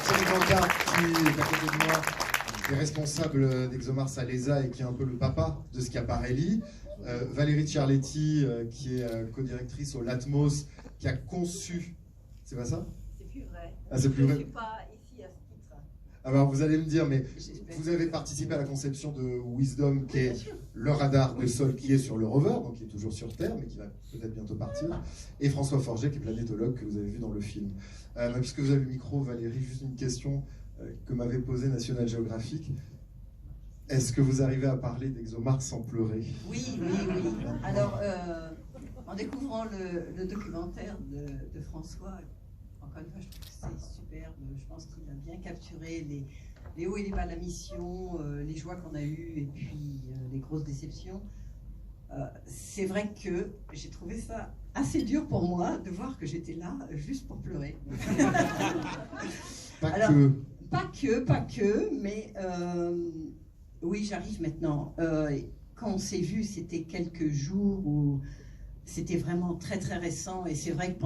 Thierry Blanquart, qui est à côté de moi, qui est responsable d'ExoMars à l'ESA et qui est un peu le papa de Schiaparelli. Valérie Ciarletti, qui est co-directrice au Latmos, qui a conçu... C'est pas ça? C'est plus vrai. Ah, c'est plus vrai. Je ne suis pas ici à ce titre. Alors vous allez me dire, mais vous avez participé à la conception de Wisdom, qui est le radar de sol qui est sur le rover, donc qui est toujours sur Terre, mais qui va peut-être bientôt partir, et François Forget, qui est planétologue, que vous avez vu dans le film. Puisque vous avez le micro, Valérie, juste une question que m'avait posée National Geographic. Est-ce que vous arrivez à parler d'ExoMars sans pleurer? Oui. Alors, en découvrant le documentaire de François, encore une fois, je trouve que c'est superbe. Je pense qu'il a bien capturé les hauts et les bas de la mission, les joies qu'on a eues et puis les grosses déceptions. C'est vrai que j'ai trouvé ça assez dur pour moi de voir que j'étais là juste pour pleurer. Pas que, mais oui, j'arrive maintenant. Quand on s'est vu, c'était quelques jours où c'était vraiment très très récent, et c'est vrai que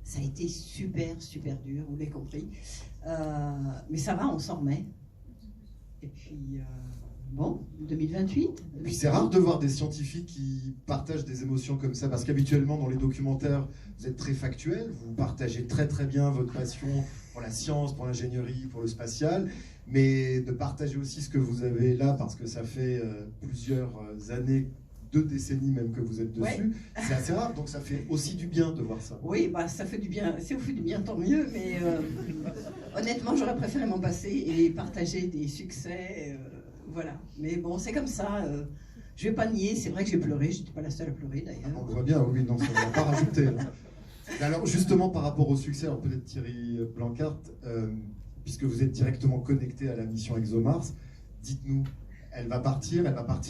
ça a été super dur, vous l'avez compris. Mais ça va, on s'en remet. Et puis, bon, 2028. Et puis c'est rare de voir des scientifiques qui partagent des émotions comme ça, parce qu'habituellement dans les documentaires, vous êtes très factuel, vous partagez très bien votre passion pour la science, pour l'ingénierie, pour le spatial, mais de partager aussi ce que vous avez là, parce que ça fait plusieurs années, 2 décennies même que vous êtes dessus, ouais. C'est assez rare, donc ça fait aussi du bien de voir ça. Oui, bah, ça fait du bien, si on fait du bien, tant mieux, mais honnêtement, j'aurais préféré m'en passer et partager des succès, voilà. Mais bon, c'est comme ça, je vais pas nier, c'est vrai que j'ai pleuré, j'étais pas la seule à pleurer d'ailleurs. On le voit bien, oui, non, ça ne va pas rajouter. Là. Alors justement, par rapport au succès, alors peut-être Thierry Blanquart, puisque vous êtes directement connecté à la mission ExoMars, dites-nous, elle va partir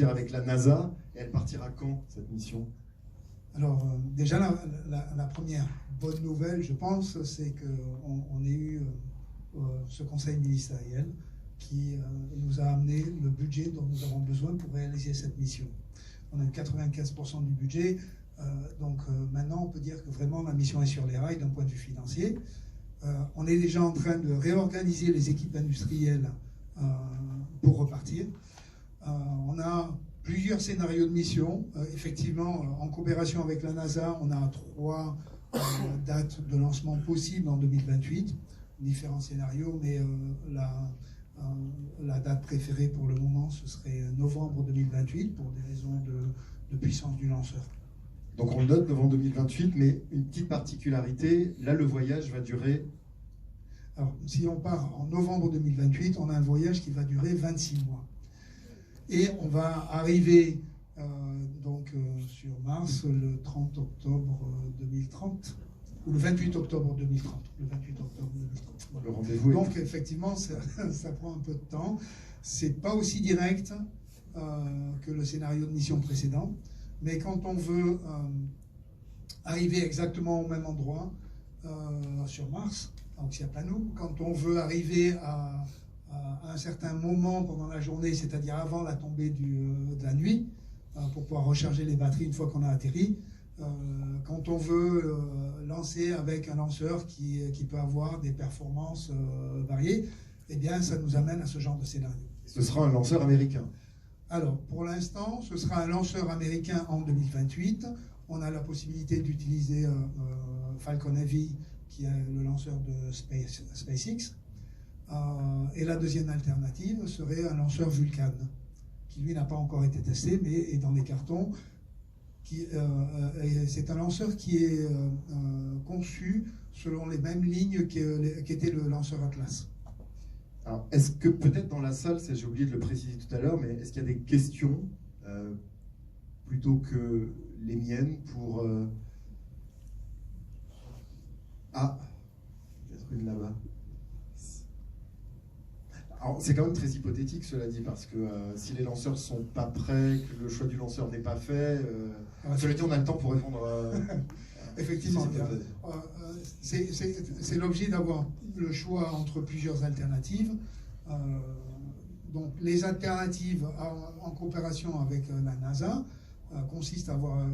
avec la NASA, et elle partira quand, cette mission? Alors, déjà, la première bonne nouvelle, je pense, c'est qu'on ait eu ce conseil ministériel qui nous a amené le budget dont nous avons besoin pour réaliser cette mission. On a eu 95% du budget, donc maintenant, on peut dire que vraiment la mission est sur les rails d'un point de vue financier. On est déjà en train de réorganiser les équipes industrielles pour repartir. On a plusieurs scénarios de mission. Effectivement, en coopération avec la NASA, on a 3 dates de lancement possibles en 2028. Différents scénarios, mais la date préférée pour le moment, ce serait novembre 2028 pour des raisons de puissance du lanceur. Donc on le note, novembre 2028, mais une petite particularité, là le voyage va durer... Alors, si on part en novembre 2028, on a un voyage qui va durer 26 mois. Et on va arriver sur Mars le 30 octobre 2030, ou le 28 octobre 2030. Le 28 octobre 2030. Voilà. Le rendez-vous. Donc effectivement, ça prend un peu de temps. C'est pas aussi direct que le scénario de mission précédent, mais quand on veut arriver exactement au même endroit sur Mars, donc c'est pas nous, quand on veut arriver à un certain moment pendant la journée, c'est-à-dire avant la tombée de la nuit, pour pouvoir recharger les batteries une fois qu'on a atterri. Quand on veut lancer avec un lanceur qui peut avoir des performances variées, eh bien, ça nous amène à ce genre de scénario. Ce sera un lanceur américain? Alors, pour l'instant, ce sera un lanceur américain en 2028. On a la possibilité d'utiliser Falcon Heavy, qui est le lanceur de SpaceX. Et la deuxième alternative serait un lanceur Vulcan, qui lui n'a pas encore été testé, mais est dans les cartons. C'est un lanceur qui est conçu selon les mêmes lignes qu'était le lanceur Atlas. Alors, est-ce que peut-être dans la salle, j'ai oublié de le préciser tout à l'heure, mais est-ce qu'il y a des questions plutôt que les miennes pour... Ah, peut-être une là-bas. C'est quand même très hypothétique, cela dit, parce que si les lanceurs ne sont pas prêts, que le choix du lanceur n'est pas fait, cela dit, on a le temps pour répondre Effectivement, c'est l'objet d'avoir le choix entre plusieurs alternatives. Donc, les alternatives en coopération avec la NASA consistent à avoir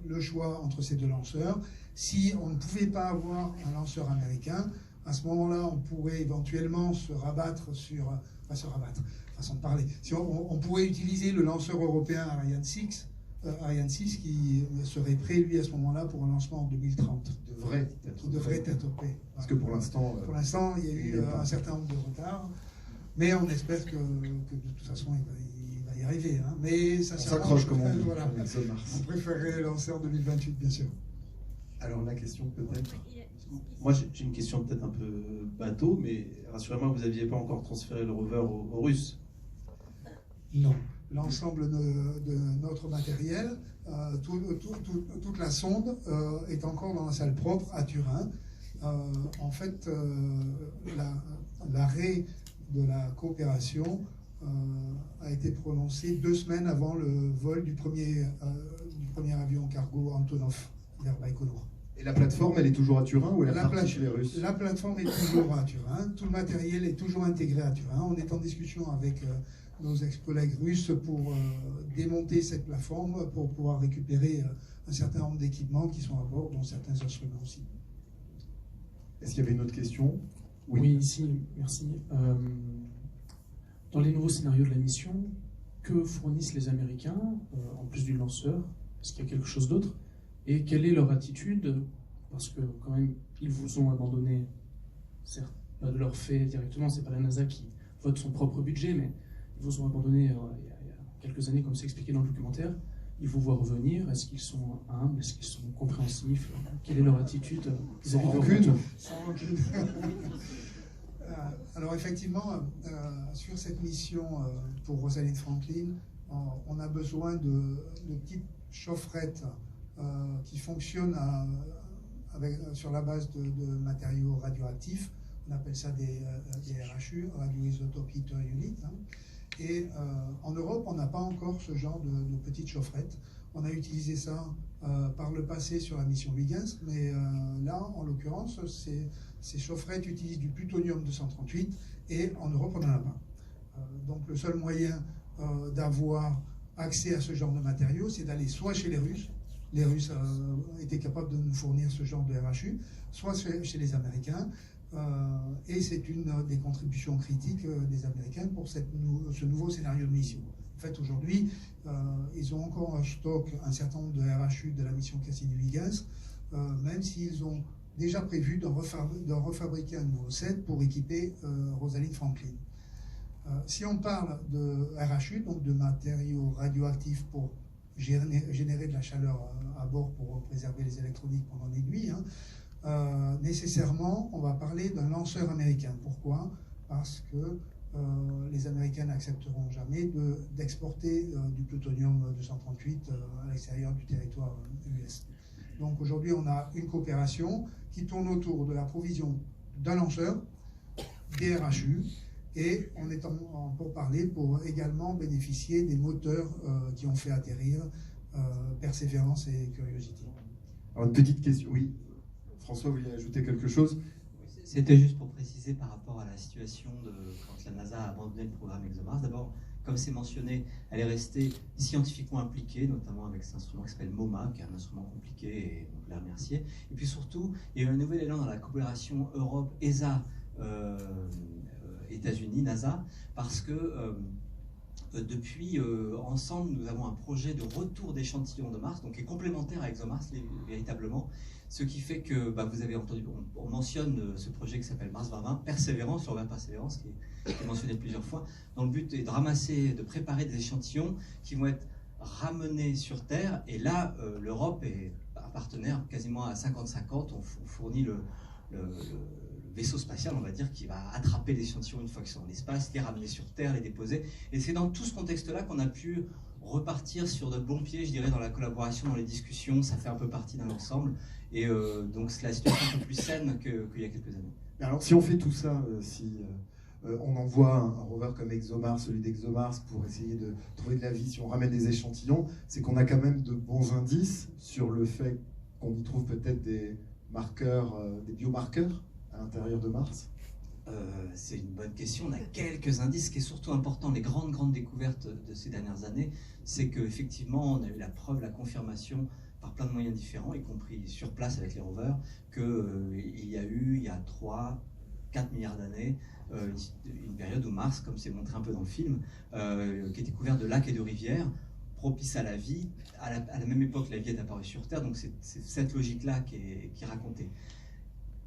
le choix entre ces deux lanceurs. Si on ne pouvait pas avoir un lanceur américain, à ce moment-là, on pourrait éventuellement se rabattre sur... Pas se rabattre, façon de parler. Si on pourrait utiliser le lanceur européen Ariane 6 qui serait prêt, lui, à ce moment-là, pour un lancement en 2030. Qui devrait être prêt. Parce que pour l'instant... Pour l'instant, il y a eu un certain nombre de retards. Mais on espère que de toute façon, il va y arriver. Hein. Mais ça s'accroche, comme on dit. Voilà. On préférerait lancer en 2028, bien sûr. Alors, la question peut-être... Moi, j'ai une question peut-être un peu bateau, mais rassurez-moi, vous n'aviez pas encore transféré le rover aux Russes? Non. L'ensemble de notre matériel, toute la sonde est encore dans la salle propre à Turin. En fait, l'arrêt de la coopération a été prononcé 2 semaines avant le vol du premier avion cargo Antonov vers Baïkonour. Et la plateforme, elle est toujours à Turin ou elle est partie chez les Russes? La plateforme est toujours à Turin. Tout le matériel est toujours intégré à Turin. On est en discussion avec nos ex-collègues russes pour démonter cette plateforme, pour pouvoir récupérer un certain nombre d'équipements qui sont à bord, dont certains instruments aussi. Est-ce qu'il y avait une autre question? Oui, ici, merci. Dans les nouveaux scénarios de la mission, que fournissent les Américains, en plus du lanceur? Est-ce qu'il y a quelque chose d'autre? Et quelle est leur attitude? Parce que quand même, ils vous ont abandonné, certes, pas de leur fait directement, c'est pas la NASA qui vote son propre budget, mais ils vous ont abandonné il y a quelques années, comme c'est expliqué dans le documentaire. Ils vous voient revenir. Est-ce qu'ils sont humbles? Est-ce qu'ils sont compréhensifs? Quelle est leur attitude vis-à-vis de rancune? Sans rancune. Alors effectivement, sur cette mission pour Rosalind Franklin, on a besoin de petites chaufferettes qui fonctionnent sur la base de matériaux radioactifs. On appelle ça des RHU, Radioisotope Heater Unit. Hein. Et en Europe, on n'a pas encore ce genre de petites chaufferettes. On a utilisé ça par le passé sur la mission Huygens, mais là, en l'occurrence, ces chaufferettes utilisent du plutonium-238 et en Europe, on n'en a pas. Donc le seul moyen d'avoir accès à ce genre de matériaux, c'est d'aller soit chez les Russes. Les Russes étaient capables de nous fournir ce genre de RHU, soit chez les Américains. Et c'est une des contributions critiques des Américains pour ce nouveau scénario de mission. En fait, aujourd'hui, ils ont encore en stock un certain nombre de RHU de la mission Cassini-Huygens, même s'ils ont déjà prévu de refabriquer un nouveau set pour équiper Rosalind Franklin. Si on parle de RHU, donc de matériaux radioactifs pour générer de la chaleur à bord pour préserver les électroniques pendant les nuits, hein, nécessairement, on va parler d'un lanceur américain. Pourquoi? Parce que les Américains n'accepteront jamais d'exporter du plutonium-238 à l'extérieur du territoire US. Donc aujourd'hui, on a une coopération qui tourne autour de la provision d'un lanceur, des RHU, et on est en pourparlers pour également bénéficier des moteurs qui ont fait atterrir Persévérance et Curiosity. Alors une petite question, oui. François, vous vouliez ajouter quelque chose? C'était juste pour préciser par rapport à la situation de quand la NASA a abandonné le programme ExoMars. D'abord, comme c'est mentionné, elle est restée scientifiquement impliquée, notamment avec cet instrument qui s'appelle MoMA, qui est un instrument compliqué, et on peut la remercier. Et puis surtout, il y a eu un nouvel élan dans la coopération Europe-ESA, États-Unis, NASA, parce que depuis, ensemble, nous avons un projet de retour d'échantillons de Mars, donc qui est complémentaire à ExoMars, véritablement. Ce qui fait que, vous avez entendu, on mentionne ce projet qui s'appelle Mars 2020, Persévérance, sur la Persévérance, qui est mentionné plusieurs fois, dont le but est de ramasser, de préparer des échantillons qui vont être ramenés sur Terre. Et là, l'Europe est un partenaire quasiment à 50-50. On fournit le vaisseau spatial, on va dire, qui va attraper les échantillons une fois qu'ils sont en espace, les ramener sur Terre, les déposer. Et c'est dans tout ce contexte-là qu'on a pu repartir sur de bons pieds, je dirais, dans la collaboration, dans les discussions. Ça fait un peu partie d'un ensemble. Et donc c'est la situation un peu plus saine qu'il y a quelques années. Alors si on fait tout ça, on envoie un rover comme ExoMars, celui d'ExoMars, pour essayer de trouver de la vie, si on ramène des échantillons, c'est qu'on a quand même de bons indices sur le fait qu'on y trouve peut-être des marqueurs, des biomarqueurs à l'intérieur de Mars. C'est une bonne question. On a quelques indices. Ce qui est surtout important, les grandes découvertes de ces dernières années, c'est qu'effectivement, on a eu la preuve, la confirmation par plein de moyens différents, y compris sur place avec les rovers, qu'il y a eu, il y a 3-4 milliards d'années, une période où Mars, comme c'est montré un peu dans le film, qui était couvert de lacs et de rivières, propice à la vie. À la même époque, la vie est apparue sur Terre, donc c'est cette logique-là qui est racontée.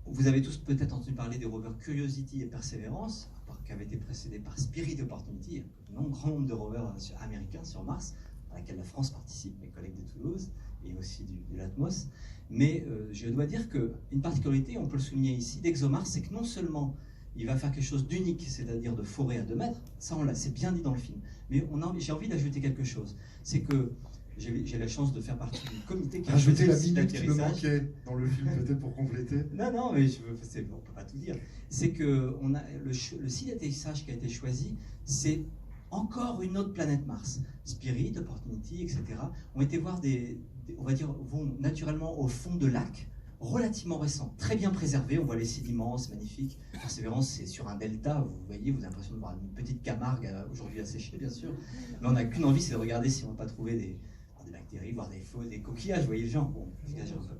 Vous avez tous peut-être entendu parler des rovers Curiosity et Perseverance, qui avaient été précédés par Spirit Opportunity, un grand nombre de rovers américains sur Mars, à laquelle la France participe, mes collègues de Toulouse, et aussi de l'Atmos. Mais je dois dire qu'une particularité, on peut le souligner ici, d'ExoMars, c'est que non seulement il va faire quelque chose d'unique, c'est-à-dire de forer à 2 mètres, ça c'est bien dit dans le film, mais j'ai envie d'ajouter quelque chose, c'est que j'ai la chance de faire partie du comité qui a rajouté la choisi le minute site qui me d'atterrissage. manquait dans le film, peut-être pour compléter. Non, mais on ne peut pas tout dire. C'est que le site d'atterrissage qui a été choisi, c'est encore une autre planète Mars. Spirit, Opportunity, etc. ont été voir on va dire, vont naturellement au fond de lacs relativement récents, très bien préservés. On voit les sédiments, c'est magnifique. Persévérance, c'est sur un delta. Vous voyez, vous avez l'impression de voir une petite Camargue aujourd'hui asséchée, bien sûr. Mais on n'a qu'une envie, c'est de regarder si on n'a pas trouvé des bactéries, voire des coquillages, vous voyez le genre. Bon, un peu.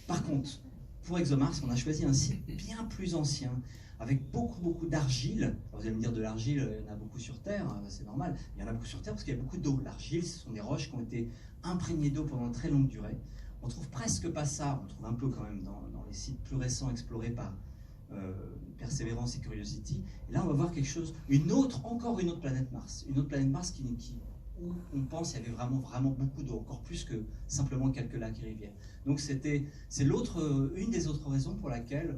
Par contre, pour ExoMars, on a choisi un site bien plus ancien, avec beaucoup d'argile. Vous allez me dire, de l'argile, il y en a beaucoup sur Terre, c'est normal. Il y en a beaucoup sur Terre parce qu'il y a beaucoup d'eau. L'argile, ce sont des roches qui ont été imprégnées d'eau pendant très longue durée. On trouve presque pas ça, on trouve un peu quand même dans les sites plus récents explorés par Perseverance et Curiosity. Et là, on va voir quelque chose, encore une autre planète Mars. Une autre planète Mars où on pense qu'il y avait vraiment beaucoup d'eau, encore plus que simplement quelques lacs et rivières. Donc c'est une des autres raisons pour laquelle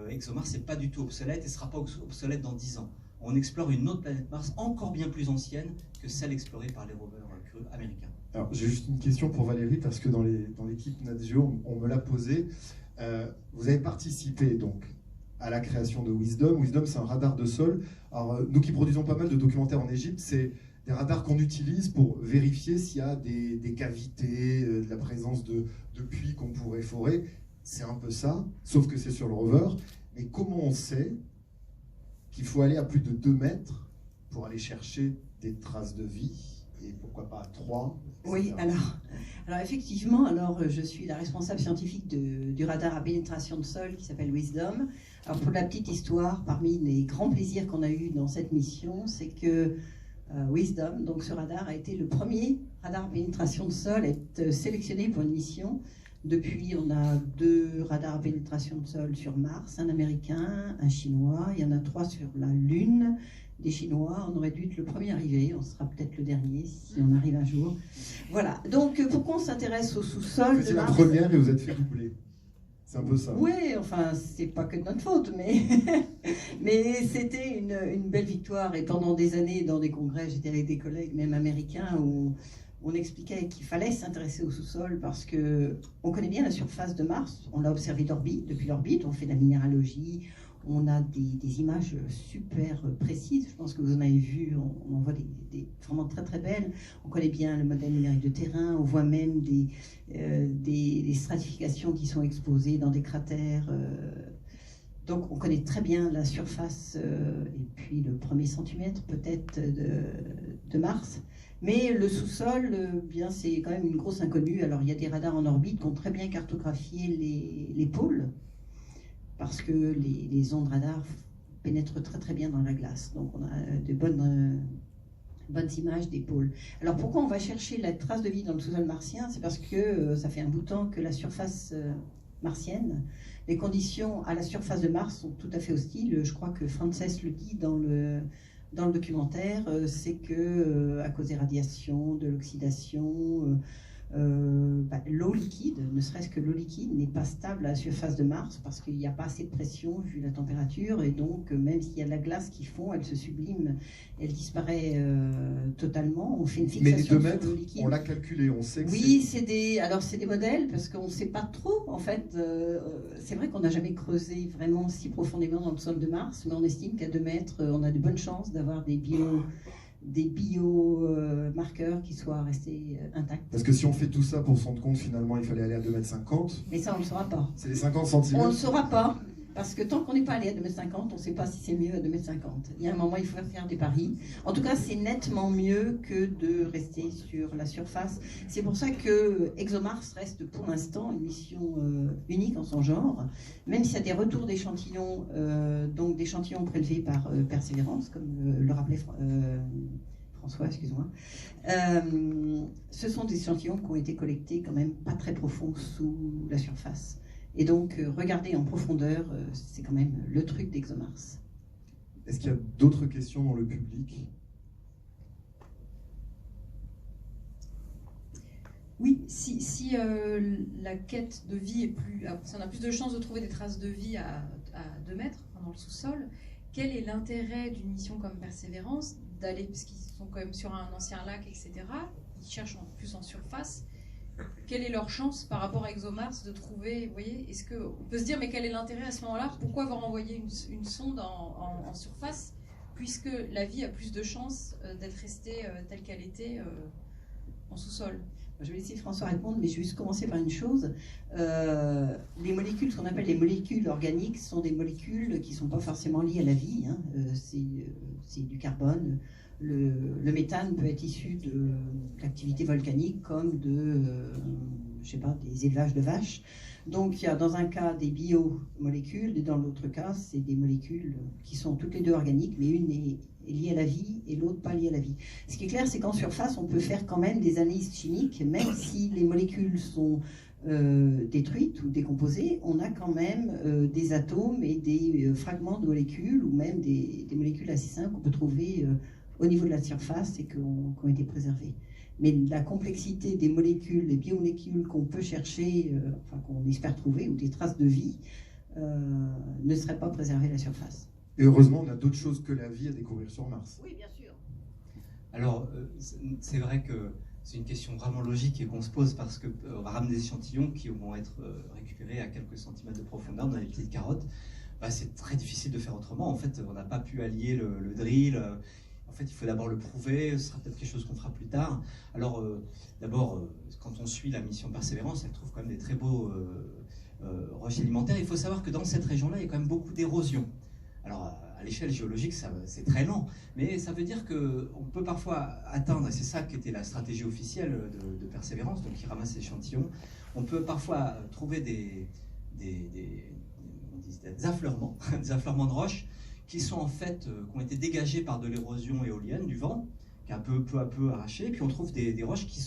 ExoMars n'est pas du tout obsolète et ne sera pas obsolète dans 10 ans. On explore une autre planète Mars encore bien plus ancienne que celle explorée par les rovers américains. Alors j'ai juste une question pour Valérie, parce que dans l'équipe NatGeo, on me l'a posé. Vous avez participé donc à la création de Wisdom. Wisdom, c'est un radar de sol. Alors nous qui produisons pas mal de documentaires en Égypte, c'est des radars qu'on utilise pour vérifier s'il y a des cavités, de la présence de puits qu'on pourrait forer. C'est un peu ça, sauf que c'est sur le rover. Mais comment on sait qu'il faut aller à plus de 2 mètres pour aller chercher des traces de vie, et pourquoi pas à 3 ? Oui, alors effectivement, je suis la responsable scientifique du radar à pénétration de sol qui s'appelle Wisdom. Alors pour la petite histoire, parmi les grands plaisirs qu'on a eu dans cette mission, c'est que Wisdom, donc ce radar, a été le premier radar à pénétration de sol à être sélectionné pour une mission. Depuis, on a 2 radars à pénétration de sol sur Mars, un américain, un chinois, il y en a 3 sur la Lune. Des Chinois, on aurait dû être le premier arrivé, on sera peut-être le dernier si on arrive un jour. Voilà, donc pourquoi on s'intéresse au sous-sol de Mars ? C'est la première et vous êtes fait doubler. C'est un peu ça. Oui, enfin, c'est pas que de notre faute, mais c'était une belle victoire. Et pendant des années, dans des congrès, j'étais avec des collègues, même américains, où on expliquait qu'il fallait s'intéresser au sous-sol parce qu'on connaît bien la surface de Mars, on l'a observé depuis l'orbite, on fait de la minéralogie, on a des images super précises, je pense que vous en avez vu, on voit des vraiment très très belles, on connaît bien le modèle numérique de terrain, on voit même des stratifications qui sont exposées dans des cratères, donc on connaît très bien la surface et puis le premier centimètre peut-être de Mars. Mais le sous-sol, bien c'est quand même une grosse inconnue. Alors il y a des radars en orbite qui ont très bien cartographié les pôles, parce que les ondes radar pénètrent très très bien dans la glace. Donc on a de bonnes images des pôles. Alors pourquoi on va chercher la trace de vie dans le sous-sol martien ? C'est parce que ça fait un bout de temps que la surface martienne, les conditions à la surface de Mars sont tout à fait hostiles. Je crois que Frances le dit dans le documentaire, c'est que à cause des radiations, de l'oxydation, l'eau liquide, ne serait-ce que l'eau liquide, n'est pas stable à la surface de Mars parce qu'il n'y a pas assez de pression vu la température, et donc même s'il y a de la glace qui fond, elle se sublime, elle disparaît totalement. On fait une fixation. Mais les 2 mètres, sur l'eau liquide. on l'a calculé, on sait que oui, c'est des modèles parce qu'on ne sait pas trop. En fait, c'est vrai qu'on n'a jamais creusé vraiment si profondément dans le sol de Mars, mais on estime qu'à 2 mètres, on a de bonnes chances d'avoir des biomarqueurs qui soient restés intacts. Parce que si on fait tout ça pour se rendre compte, finalement, il fallait aller à 2,50 m. Mais ça, on ne le saura pas. C'est les 50 cm. On ne le saura pas. Parce que tant qu'on n'est pas allé à 2,50 m, on ne sait pas si c'est mieux à 2,50 m. Il y a un moment, il faut faire des paris. En tout cas, c'est nettement mieux que de rester sur la surface. C'est pour ça que ExoMars reste pour l'instant une mission unique en son genre, même s'il y a des retours d'échantillons, donc d'échantillons prélevés par Persévérance, comme le rappelait François, excuse-moi. Ce sont des échantillons qui ont été collectés quand même pas très profonds sous la surface. Et donc, regarder en profondeur, c'est quand même le truc d'ExoMars. Est-ce qu'il y a d'autres questions dans le public? Oui, si la quête de vie est plus... Si on a plus de chances de trouver des traces de vie à 2 mètres, dans le sous-sol, quel est l'intérêt d'une mission comme Persévérance d'aller, parce qu'ils sont quand même sur un ancien lac, etc., ils cherchent en plus en surface. Quelle est leur chance par rapport à ExoMars de trouver, vous voyez, est-ce qu'on peut se dire, mais quel est l'intérêt à ce moment-là? Pourquoi avoir envoyé une sonde en surface, puisque la vie a plus de chances d'être restée telle qu'elle était en sous-sol? Je vais laisser François répondre, mais je vais juste commencer par une chose. Les molécules, ce qu'on appelle les molécules organiques, sont des molécules qui ne sont pas forcément liées à la vie. Hein. C'est du carbone. Le méthane peut être issu de l'activité volcanique comme je sais pas, des élevages de vaches. Donc il y a dans un cas des biomolécules et dans l'autre cas c'est des molécules qui sont toutes les deux organiques, mais une est liée à la vie et l'autre pas liée à la vie. Ce qui est clair, c'est qu'en surface on peut faire quand même des analyses chimiques, même si les molécules sont détruites ou décomposées, on a quand même des atomes et des fragments de molécules ou même des molécules assez simples qu'on peut trouver au niveau de la surface et qui ont été préservées. Mais la complexité des molécules, des biomolécules qu'on peut chercher, enfin qu'on espère trouver, ou des traces de vie, ne seraient pas préservées à la surface. Et heureusement, on a d'autres choses que la vie à découvrir sur Mars. Oui, bien sûr. Alors, c'est vrai que c'est une question vraiment logique et qu'on se pose parce qu'on va ramener des échantillons qui vont être récupérés à quelques centimètres de profondeur dans les petites carottes. Bah, c'est très difficile de faire autrement. En fait, on n'a pas pu allier le drill. En fait, il faut d'abord le prouver, ce sera peut-être quelque chose qu'on fera plus tard. Alors, d'abord, quand on suit la mission Persévérance, elle trouve quand même des très beaux roches alimentaires. Il faut savoir que dans cette région-là, il y a quand même beaucoup d'érosion. Alors, à l'échelle géologique, c'est très lent, mais ça veut dire qu'on peut parfois atteindre, et c'est ça qui était la stratégie officielle de Persévérance, donc qui ramasse échantillons, on peut parfois trouver des affleurements, des affleurements de roches, qui sont en fait, qui ont été dégagés par de l'érosion éolienne, du vent, qui a peu à peu arraché, et puis on trouve des roches qui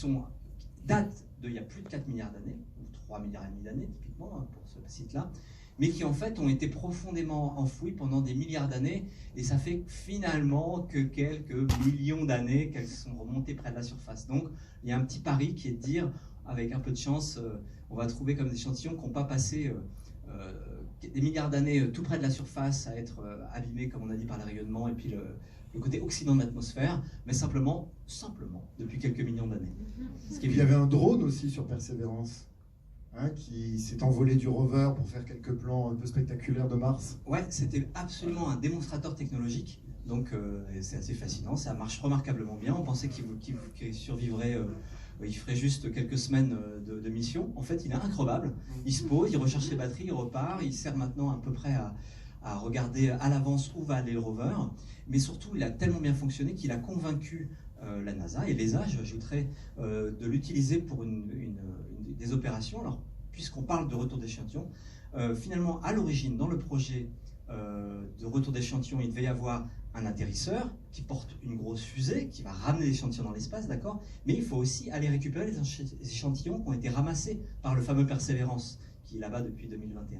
datent d'il y a plus de 4 milliards d'années, ou 3 milliards et demi d'années typiquement, hein, pour ce site-là, mais qui en fait ont été profondément enfouies pendant des milliards d'années, et ça fait finalement que quelques millions d'années qu'elles sont remontées près de la surface. Donc il y a un petit pari qui est de dire, avec un peu de chance, on va trouver comme des échantillons qui n'ont pas passé des milliards d'années tout près de la surface à être abîmés, comme on a dit, par les rayonnements et puis le côté oxydant de l'atmosphère, mais simplement depuis quelques millions d'années. Il y avait un drone aussi sur Persévérance, hein, qui s'est envolé du rover pour faire quelques plans un peu spectaculaires de Mars. Ouais, c'était absolument un démonstrateur technologique, donc c'est assez fascinant, ça marche remarquablement bien. On pensait qu'il survivrait... il ferait juste quelques semaines de mission. En fait, il est increvable. Il se pose, il recherche les batteries, il repart. Il sert maintenant à peu près à regarder à l'avance où va aller le rover. Mais surtout, il a tellement bien fonctionné qu'il a convaincu la NASA et l'ESA, j'ajouterais, de l'utiliser pour des opérations. Alors, puisqu'on parle de retour d'échantillons, finalement, à l'origine, dans le projet de retour d'échantillons, il devait y avoir un atterrisseur qui porte une grosse fusée, qui va ramener l'échantillon dans l'espace, d'accord? Mais il faut aussi aller récupérer les échantillons qui ont été ramassés par le fameux Persévérance, qui est là-bas depuis 2021.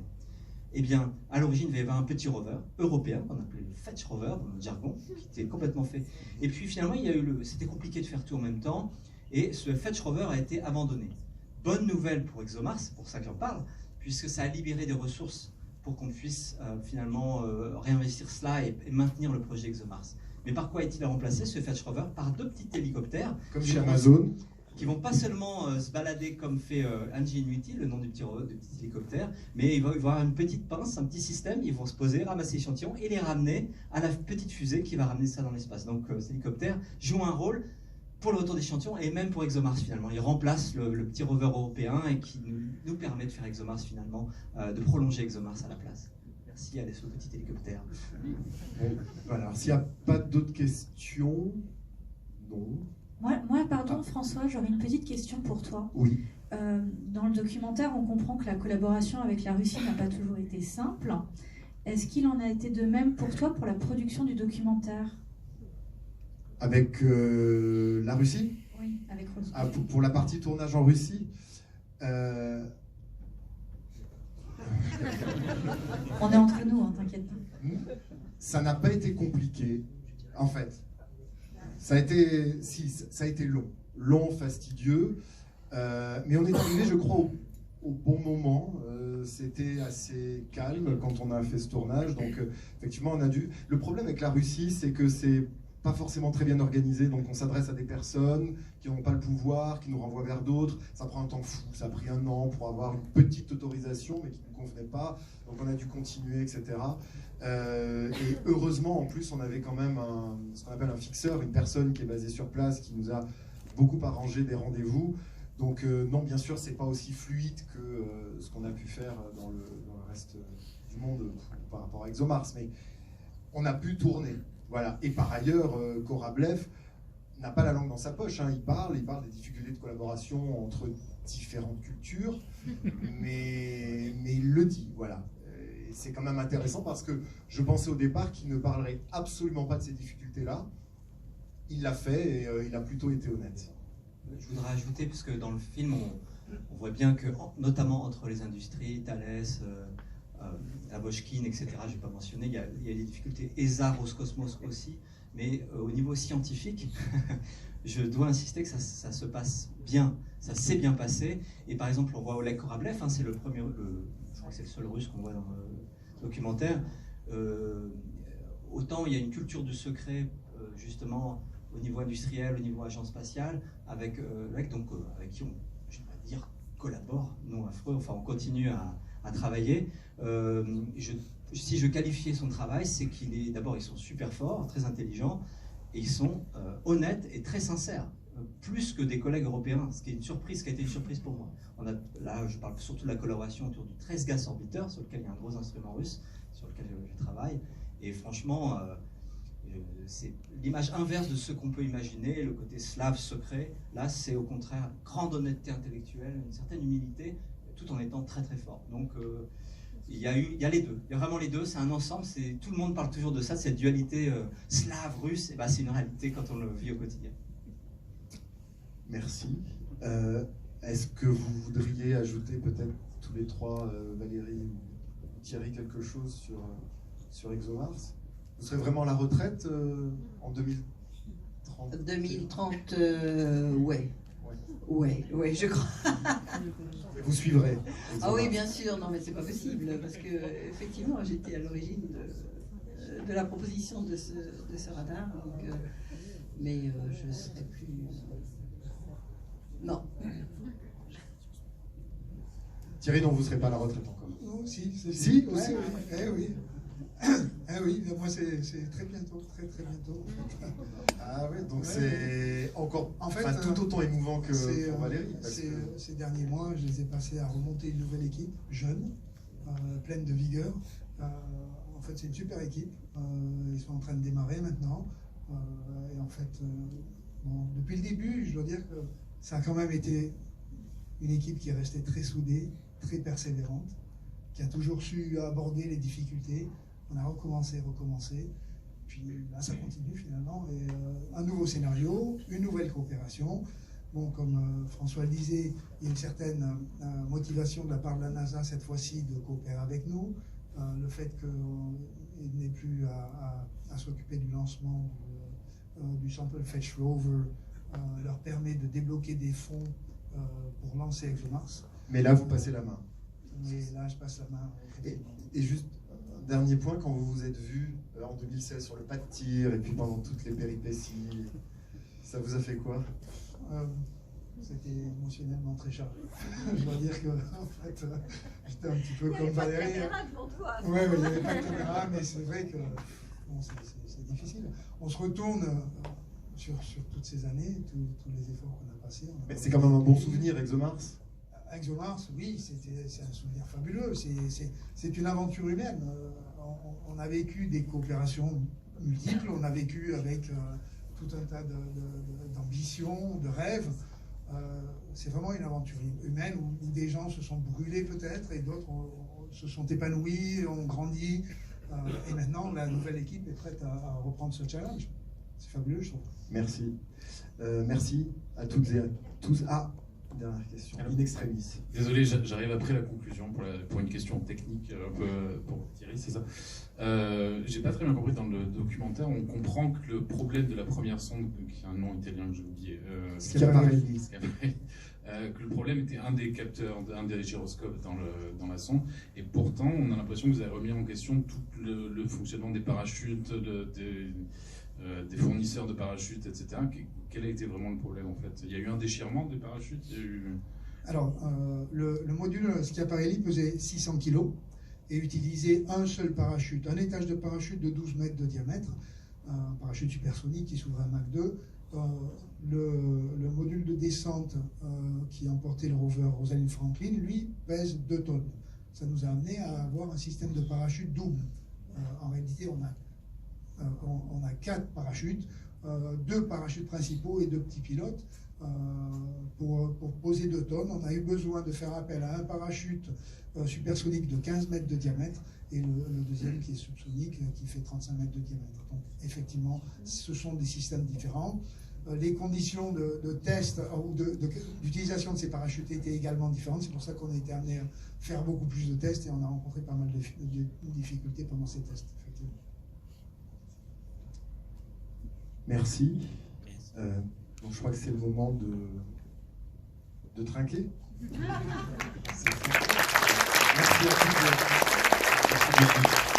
Eh bien, à l'origine, il devait y avoir un petit rover européen, qu'on appelait le Fetch Rover, dans notre jargon, qui était complètement fait. Et puis finalement, c'était compliqué de faire tout en même temps, et ce Fetch Rover a été abandonné. Bonne nouvelle pour ExoMars, c'est pour ça que j'en parle, puisque ça a libéré des ressources pour qu'on puisse finalement réinvestir cela et maintenir le projet ExoMars. Mais par quoi est-il remplacé, ce Fetch Rover? Par 2 petits hélicoptères. Comme chez Amazon. Qui vont pas seulement se balader comme fait Ingenuity, le nom du petit hélicoptère, mais ils vont avoir une petite pince, un petit système, ils vont se poser, ramasser l'échantillon et les ramener à la petite fusée qui va ramener ça dans l'espace. Donc cet hélicoptère joue un rôle pour le retour d'échantillons et même pour ExoMars finalement. Il remplace le petit rover européen et qui nous permet de faire ExoMars finalement, de prolonger ExoMars à la place. Merci, allez sur le petit hélicoptère. Bon, voilà, alors, s'il n'y a pas d'autres questions, non. Moi, pardon François, j'aurais une petite question pour toi. Oui. Dans le documentaire, on comprend que la collaboration avec la Russie n'a pas toujours été simple. Est-ce qu'il en a été de même pour toi pour la production du documentaire? Avec la Russie? Oui, avec Russie. Ah, pour la partie tournage en Russie, On est entre nous, hein, t'inquiète pas. ça n'a pas été compliqué, en fait. Ça a été long, fastidieux, mais on est arrivé, je crois, au bon moment. C'était assez calme quand on a fait ce tournage, donc effectivement, on a dû. Le problème avec la Russie, c'est que c'est pas forcément très bien organisé, donc on s'adresse à des personnes qui n'ont pas le pouvoir, qui nous renvoient vers d'autres. Ça prend un temps fou, ça a pris 1 an pour avoir une petite autorisation, mais qui ne nous convenait pas, donc on a dû continuer, etc. Et heureusement, en plus, on avait quand même ce qu'on appelle un fixeur, une personne qui est basée sur place, qui nous a beaucoup arrangé des rendez-vous. Donc non, bien sûr, c'est pas aussi fluide que ce qu'on a pu faire dans le reste du monde par rapport à ExoMars, mais on a pu tourner. Voilà. Et par ailleurs, Korablev n'a pas la langue dans sa poche, hein. Il parle des difficultés de collaboration entre différentes cultures, mais il le dit, voilà. Et c'est quand même intéressant parce que je pensais au départ qu'il ne parlerait absolument pas de ces difficultés-là. Il l'a fait et il a plutôt été honnête. Je voudrais ajouter, parce que dans le film, on voit bien que, notamment entre les industries, Thales, Aboshkin, etc., je ne vais pas mentionner, il y a des difficultés, ESA, Roscosmos aussi, mais au niveau scientifique, je dois insister que ça se passe bien, ça s'est bien passé. Et par exemple, on voit Oleg Korablev, hein, c'est le premier, je crois que c'est le seul russe qu'on voit dans le documentaire. Autant il y a une culture du secret, justement, au niveau industriel, au niveau agence spatiale, avec qui on, je vais pas dire, collabore, non affreux, enfin on continue à travailler. Si je qualifiais son travail, c'est d'abord ils sont super forts, très intelligents, et ils sont honnêtes et très sincères, plus que des collègues européens, ce qui est une surprise, qui a été une surprise pour moi. Là, je parle surtout de la collaboration autour du 13 Gas Orbiter, sur lequel il y a un gros instrument russe, sur lequel je travaille, et franchement, c'est l'image inverse de ce qu'on peut imaginer, le côté slave secret. Là, c'est au contraire grande honnêteté intellectuelle, une certaine humilité, tout en étant très très fort. Donc, il y a les deux. Il y a vraiment les deux. C'est un ensemble. Tout le monde parle toujours de ça, cette dualité slave-russe. Et ben, c'est une réalité quand on le vit au quotidien. Merci. Est-ce que vous voudriez ajouter peut-être tous les trois, Valérie ou Thierry, quelque chose sur ExoMars? Vous serez vraiment à la retraite en 2030? 2030, ouais. Ouais, je crois. Vous suivrez. Ah oui, bien sûr, non mais c'est pas possible, parce que effectivement j'étais à l'origine de la proposition de ce radar, donc, mais je ne serai plus... Non. Thierry, donc vous ne serez pas à la retraite encore? Non, si, Si, aussi, ouais, oui. Oui. Oui, mais moi c'est très bientôt, très bientôt. Ah oui, donc ouais, c'est encore tout autant émouvant que pour Valérie. Ces derniers mois, je les ai passés à remonter une nouvelle équipe, jeune, pleine de vigueur. En fait, c'est une super équipe. Ils sont en train de démarrer maintenant. Et en fait, depuis le début, je dois dire que ça a quand même été une équipe qui est restée très soudée, très persévérante, qui a toujours su aborder les difficultés. On a recommencé. Puis là, ça continue finalement. Et un nouveau scénario, une nouvelle coopération. Bon, comme François le disait, il y a une certaine motivation de la part de la NASA cette fois-ci de coopérer avec nous. Le fait qu'il n'ait plus à s'occuper du lancement du Sample Fetch Rover leur permet de débloquer des fonds pour lancer ExoMars. Mais là, vous passez la main. Mais là, je passe la main. Et juste un dernier point, quand vous vous êtes vus en 2016 sur le pas de tir et puis pendant toutes les péripéties, ça vous a fait quoi? C'était émotionnellement très chargé. Je dois dire que en fait, j'étais un petit peu comme Valérie. Il n'y avait pas de caméra devant toi. Oui, il n'y avait pas de caméra, mais c'est vrai que bon, c'est difficile. On se retourne sur toutes ces années, tous les efforts qu'on a passés. Mais c'est quand même un bon souvenir, ExoMars? ExoMars, oui, c'est un souvenir fabuleux. C'est une aventure humaine. on a vécu des coopérations multiples, on a vécu avec tout un tas d'ambitions, de rêves. C'est vraiment une aventure humaine où des gens se sont brûlés peut-être et d'autres se sont épanouis, ont grandi. Et maintenant, la nouvelle équipe est prête à reprendre ce challenge. C'est fabuleux, je trouve. Merci. Merci à toutes et à tous. Ah, dernière question. In extremis. Désolé, j'arrive après la conclusion pour une question technique un peu pour Thierry, c'est ça. J'ai pas très bien compris dans le documentaire. On comprend que le problème de la première sonde, qui a un nom italien que j'ai oublié, Schiaparelli. Que le problème était un des capteurs, un des gyroscopes dans la sonde, et pourtant on a l'impression que vous avez remis en question tout le fonctionnement des parachutes, des fournisseurs de parachutes, etc. Quel a été vraiment le problème en fait? Il y a eu un déchirement des parachutes? Alors, le module Schiaparelli pesait 600 kg et utilisait un seul parachute, un étage de parachute de 12 mètres de diamètre, un parachute supersonique qui s'ouvrait à Mach 2. Le module de descente qui emportait le rover Rosalind Franklin, lui, pèse 2 tonnes. Ça nous a amené à avoir un système de parachute double. En réalité, on a 4 parachutes, 2 parachutes principaux et 2 petits pilotes. Pour poser 2 tonnes, on a eu besoin de faire appel à un parachute supersonique de 15 mètres de diamètre et le deuxième qui est subsonique qui fait 35 mètres de diamètre. Donc effectivement, ce sont des systèmes différents. Les conditions de test ou d'utilisation de ces parachutes étaient également différentes. C'est pour ça qu'on a été amené à faire beaucoup plus de tests et on a rencontré pas mal de difficultés pendant ces tests. Effectivement. Merci. Donc je crois que c'est le moment de trinquer. Merci à tous.